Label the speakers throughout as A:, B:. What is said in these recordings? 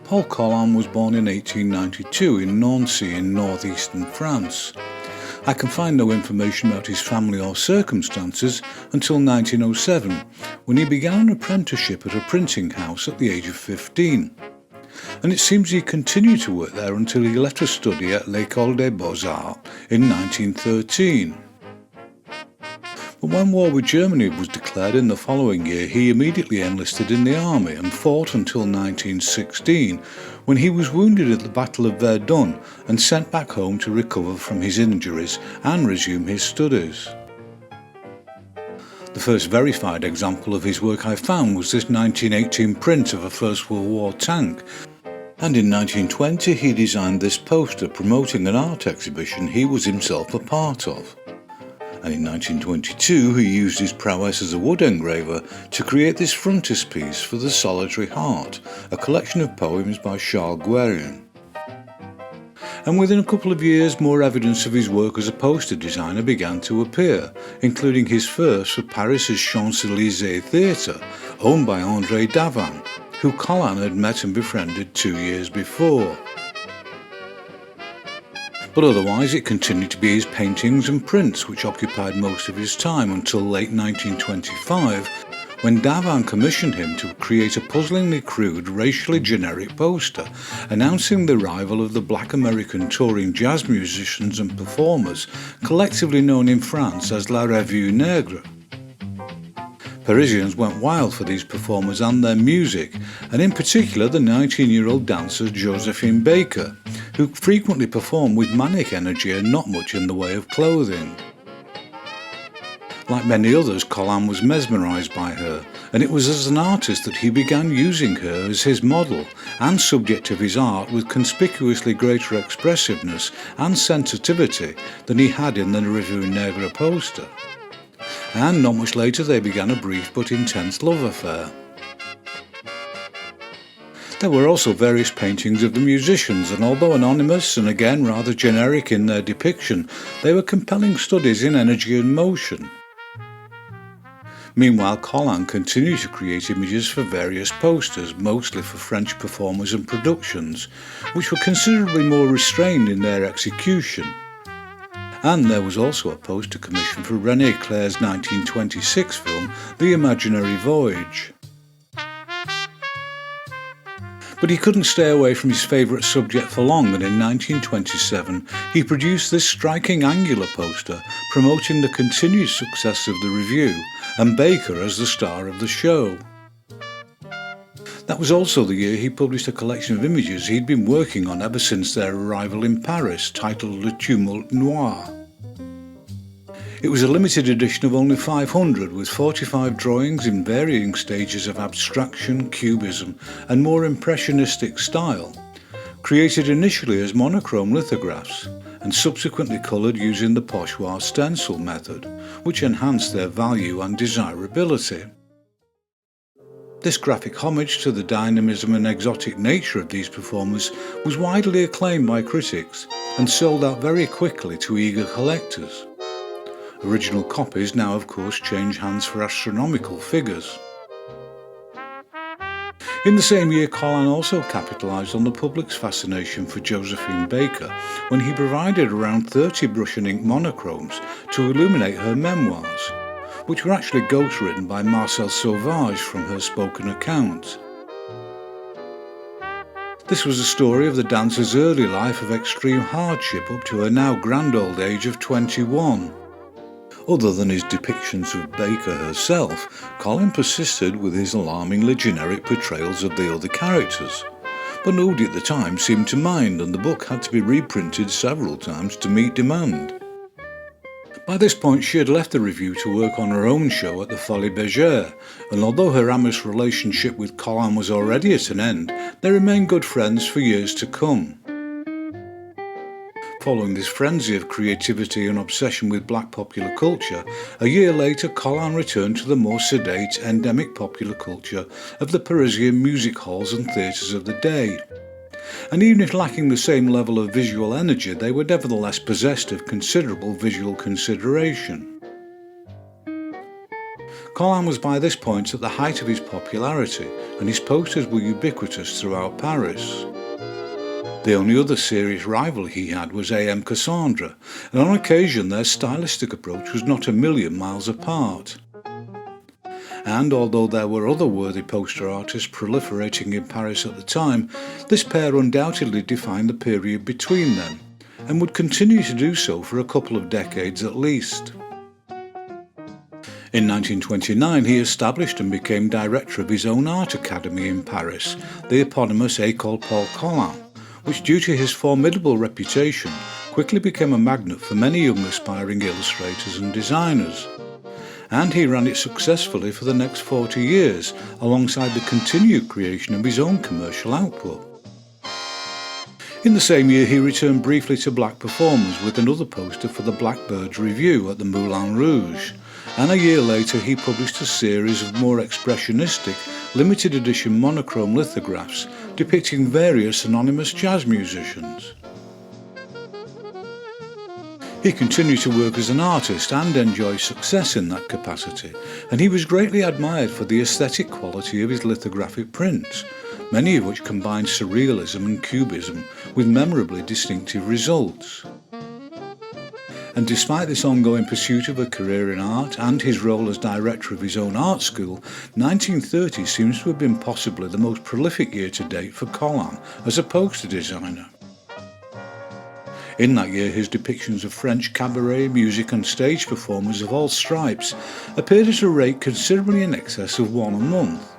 A: Paul Colin was born in 1892 in Nancy in northeastern France. I can find no information about his family or circumstances until 1907, when he began an apprenticeship at a printing house at the age of 15. And it seems he continued to work there until he left to study at l'École des Beaux-Arts in 1913. But when war with Germany was declared in the following year, he immediately enlisted in the army and fought until 1916, when he was wounded at the Battle of Verdun and sent back home to recover from his injuries and resume his studies. The first verified example of his work I found was this 1918 print of a First World War tank, and in 1920 he designed this poster promoting an art exhibition he was himself a part of. And in 1922 he used his prowess as a wood engraver to create this frontispiece for The Solitary Heart, a collection of poems by Charles Guérin. And within a couple of years, more evidence of his work as a poster designer began to appear, including his first for Paris's Champs-Élysées Theatre, owned by André Davin, who Colin had met and befriended 2 years before. But otherwise it continued to be his paintings and prints which occupied most of his time until late 1925, when Davin commissioned him to create a puzzlingly crude, racially generic poster announcing the arrival of the black American touring jazz musicians and performers, collectively known in France as La Revue Nègre. Parisians went wild for these performers and their music, and in particular the 19-year-old dancer Josephine Baker, who frequently performed with manic energy and not much in the way of clothing. Like many others, Colin was mesmerised by her, and it was as an artist that he began using her as his model and subject of his art with conspicuously greater expressiveness and sensitivity than he had in the Revue Nègre poster. And not much later they began a brief but intense love affair. There were also various paintings of the musicians, and although anonymous and again rather generic in their depiction, they were compelling studies in energy and motion. Meanwhile, Colin continued to create images for various posters, mostly for French performers and productions, which were considerably more restrained in their execution. And there was also a poster commission for René Clair's 1926 film, The Imaginary Voyage. But he couldn't stay away from his favourite subject for long, and in 1927 he produced this striking angular poster promoting the continued success of the revue and Baker as the star of the show. That was also the year he published a collection of images he'd been working on ever since their arrival in Paris, titled Le Tumulte Noir. It was a limited edition of only 500, with 45 drawings in varying stages of abstraction, cubism and more impressionistic style, created initially as monochrome lithographs and subsequently coloured using the pochoir stencil method, which enhanced their value and desirability. This graphic homage to the dynamism and exotic nature of these performers was widely acclaimed by critics and sold out very quickly to eager collectors. Original copies now of course change hands for astronomical figures. In the same year, Colin also capitalised on the public's fascination for Josephine Baker when he provided around 30 brush and ink monochromes to illuminate her memoirs, which were actually ghostwritten by Marcel Sauvage from her spoken account. This was a story of the dancer's early life of extreme hardship up to her now grand old age of 21. Other than his depictions of Baker herself, Colin persisted with his alarmingly generic portrayals of the other characters, but nobody at the time seemed to mind, and the book had to be reprinted several times to meet demand. By this point she had left the revue to work on her own show at the Folies Bergère, and although her amorous relationship with Colin was already at an end, they remained good friends for years to come. Following this frenzy of creativity and obsession with black popular culture, a year later Colin returned to the more sedate, endemic popular culture of the Parisian music halls and theatres of the day. And even if lacking the same level of visual energy, they were nevertheless possessed of considerable visual consideration. Colin was by this point at the height of his popularity, and his posters were ubiquitous throughout Paris. The only other serious rival he had was A.M. Cassandra, and on occasion their stylistic approach was not a million miles apart. And although there were other worthy poster artists proliferating in Paris at the time, this pair undoubtedly defined the period between them, and would continue to do so for a couple of decades at least. In 1929 he established and became director of his own art academy in Paris, the eponymous École Paul Colin, which due to his formidable reputation quickly became a magnet for many young aspiring illustrators and designers. And he ran it successfully for the next 40 years, alongside the continued creation of his own commercial output. In the same year he returned briefly to black performers with another poster for the Blackbird's Review at the Moulin Rouge, and a year later he published a series of more expressionistic, limited edition monochrome lithographs depicting various anonymous jazz musicians. He continued to work as an artist and enjoy success in that capacity, and he was greatly admired for the aesthetic quality of his lithographic prints, many of which combined surrealism and cubism with memorably distinctive results. And despite this ongoing pursuit of a career in art and his role as director of his own art school, 1930 seems to have been possibly the most prolific year to date for Colin as a poster designer. In that year his depictions of French cabaret, music and stage performers of all stripes appeared at a rate considerably in excess of one a month.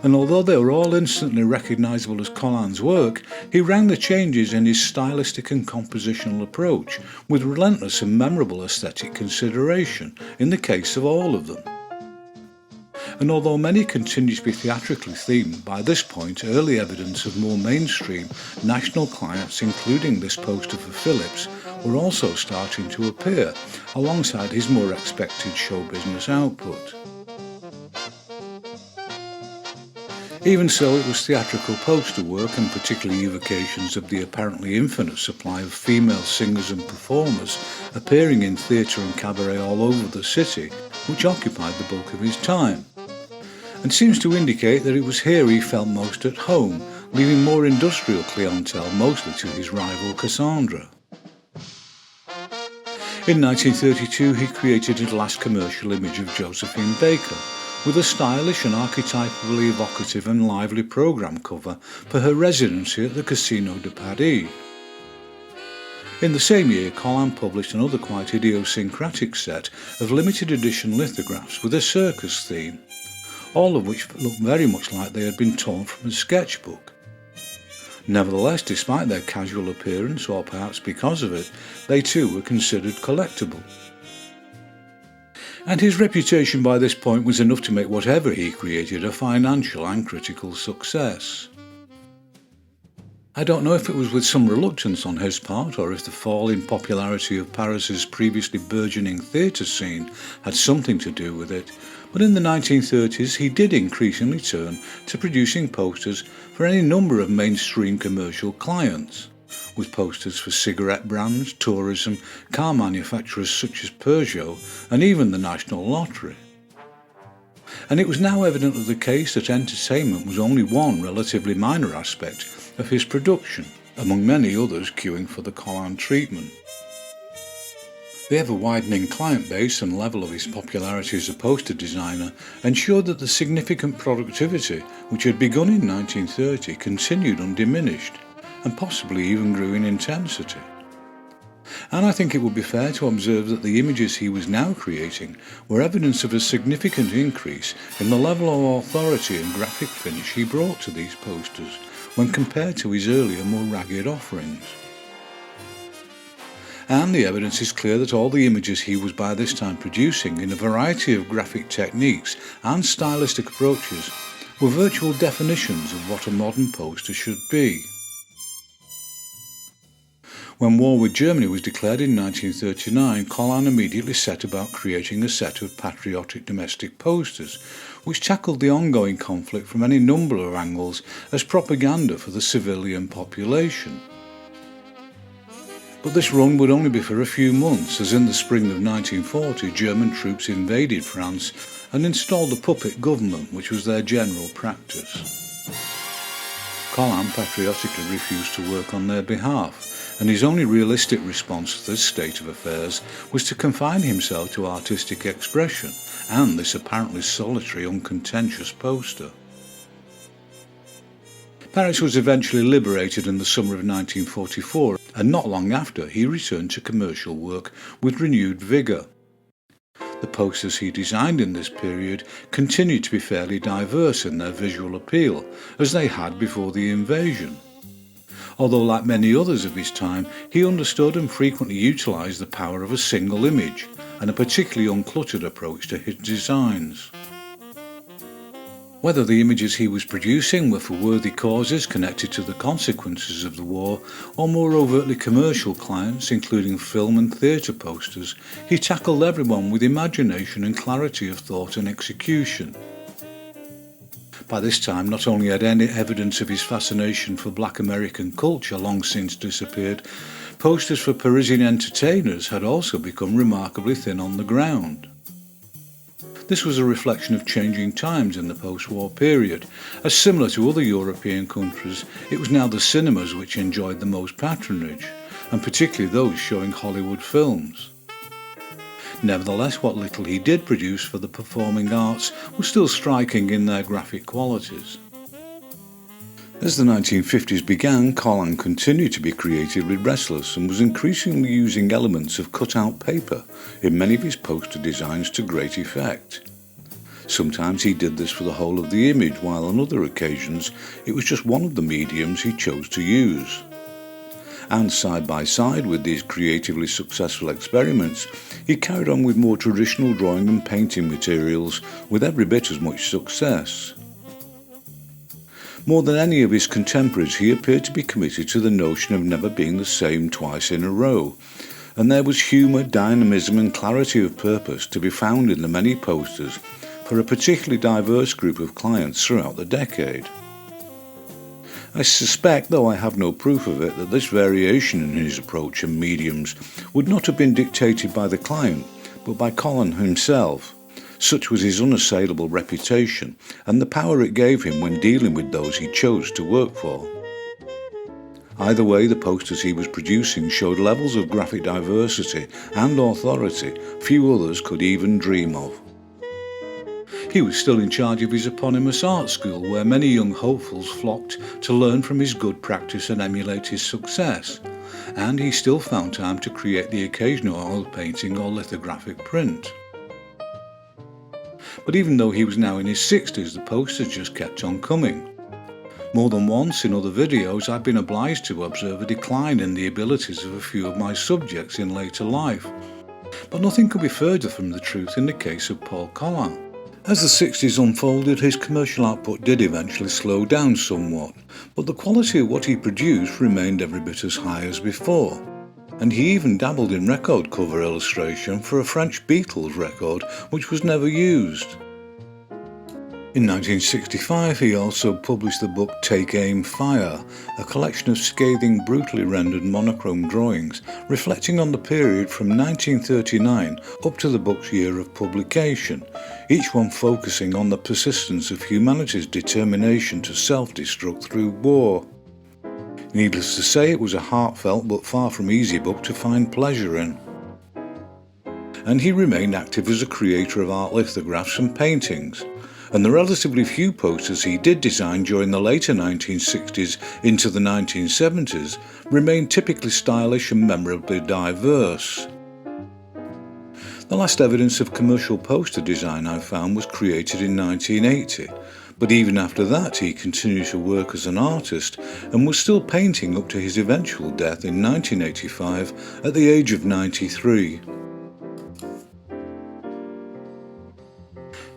A: And although they were all instantly recognisable as Colin's work, he rang the changes in his stylistic and compositional approach with relentless and memorable aesthetic consideration in the case of all of them. And although many continue to be theatrically themed, by this point early evidence of more mainstream national clients, including this poster for Philips, were also starting to appear alongside his more expected show business output. Even so, it was theatrical poster work, and particularly evocations of the apparently infinite supply of female singers and performers appearing in theatre and cabaret all over the city, which occupied the bulk of his time, and seems to indicate that it was here he felt most at home, leaving more industrial clientele mostly to his rival Cassandra. In 1932 he created his last commercial image of Josephine Baker, with a stylish and archetypally evocative and lively programme cover for her residency at the Casino de Paris. In the same year Colin published another quite idiosyncratic set of limited edition lithographs with a circus theme, all of which looked very much like they had been torn from a sketchbook. Nevertheless, despite their casual appearance, or perhaps because of it, they too were considered collectible. And his reputation by this point was enough to make whatever he created a financial and critical success. I don't know if it was with some reluctance on his part, or if the fall in popularity of Paris's previously burgeoning theatre scene had something to do with it, but in the 1930s he did increasingly turn to producing posters for any number of mainstream commercial clients, with posters for cigarette brands, tourism, car manufacturers such as Peugeot, and even the National Lottery. And it was now evidently the case that entertainment was only one relatively minor aspect of his production, among many others queuing for the Colin treatment. The ever-widening client base and level of his popularity as a poster designer ensured that the significant productivity which had begun in 1930 continued undiminished, and possibly even grew in intensity. And I think it would be fair to observe that the images he was now creating were evidence of a significant increase in the level of authority and graphic finish he brought to these posters when compared to his earlier more ragged offerings. And the evidence is clear that all the images he was by this time producing in a variety of graphic techniques and stylistic approaches were virtual definitions of what a modern poster should be. When war with Germany was declared in 1939, Colin immediately set about creating a set of patriotic domestic posters, which tackled the ongoing conflict from any number of angles as propaganda for the civilian population. But this run would only be for a few months, as in the spring of 1940 German troops invaded France and installed a puppet government, which was their general practice. Colin patriotically refused to work on their behalf, and his only realistic response to this state of affairs was to confine himself to artistic expression and this apparently solitary, uncontentious poster. Paris was eventually liberated in the summer of 1944, and not long after he returned to commercial work with renewed vigour. The posters he designed in this period continued to be fairly diverse in their visual appeal, as they had before the invasion. Although, like many others of his time, he understood and frequently utilised the power of a single image and a particularly uncluttered approach to his designs. Whether the images he was producing were for worthy causes connected to the consequences of the war, or more overtly commercial clients, including film and theatre posters, he tackled everyone with imagination and clarity of thought and execution. By this time, not only had any evidence of his fascination for Black American culture long since disappeared, posters for Parisian entertainers had also become remarkably thin on the ground. This was a reflection of changing times in the post-war period, as similar to other European countries, it was now the cinemas which enjoyed the most patronage, and particularly those showing Hollywood films. Nevertheless, what little he did produce for the performing arts was still striking in their graphic qualities. As the 1950s began, Colin continued to be creatively restless and was increasingly using elements of cut-out paper in many of his poster designs to great effect. Sometimes he did this for the whole of the image, while on other occasions it was just one of the mediums he chose to use. And side by side with these creatively successful experiments, he carried on with more traditional drawing and painting materials with every bit as much success. More than any of his contemporaries, he appeared to be committed to the notion of never being the same twice in a row, and there was humour, dynamism and clarity of purpose to be found in the many posters for a particularly diverse group of clients throughout the decade. I suspect, though I have no proof of it, that this variation in his approach and mediums would not have been dictated by the client, but by Colin himself. Such was his unassailable reputation and the power it gave him when dealing with those he chose to work for. Either way, the posters he was producing showed levels of graphic diversity and authority few others could even dream of. He was still in charge of his eponymous art school, where many young hopefuls flocked to learn from his good practice and emulate his success, and he still found time to create the occasional oil painting or lithographic print. But even though he was now in his 60s, the posters just kept on coming. More than once in other videos I've been obliged to observe a decline in the abilities of a few of my subjects in later life. But nothing could be further from the truth in the case of Paul Colin. As the 60s unfolded, his commercial output did eventually slow down somewhat, but the quality of what he produced remained every bit as high as before. And he even dabbled in record cover illustration for a French Beatles record which was never used. In 1965 he also published the book Take Aim Fire, a collection of scathing, brutally rendered monochrome drawings reflecting on the period from 1939 up to the book's year of publication, each one focusing on the persistence of humanity's determination to self-destruct through war. Needless to say, it was a heartfelt but far from easy book to find pleasure in. And he remained active as a creator of art lithographs and paintings, and the relatively few posters he did design during the later 1960s into the 1970s remained typically stylish and memorably diverse. The last evidence of commercial poster design I found was created in 1980. But even after that he continued to work as an artist and was still painting up to his eventual death in 1985 at the age of 93.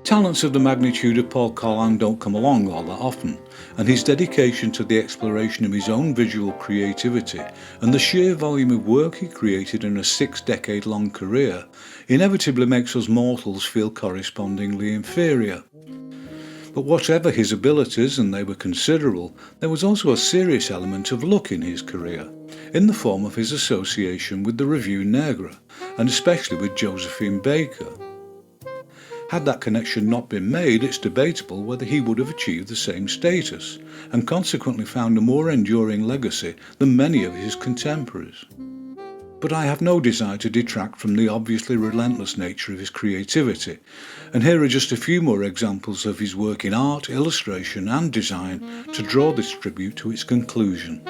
A: Talents of the magnitude of Paul Colin don't come along all that often, and his dedication to the exploration of his own visual creativity and the sheer volume of work he created in a 6-decade-long career inevitably makes us mortals feel correspondingly inferior. But whatever his abilities, and they were considerable, there was also a serious element of luck in his career. in the form of his association with the Revue Negre, and especially with Josephine Baker. Had that connection not been made, it's debatable whether he would have achieved the same status, and consequently found a more enduring legacy than many of his contemporaries. But I have no desire to detract from the obviously relentless nature of his creativity, and here are just a few more examples of his work in art, illustration and design to draw this tribute to its conclusion.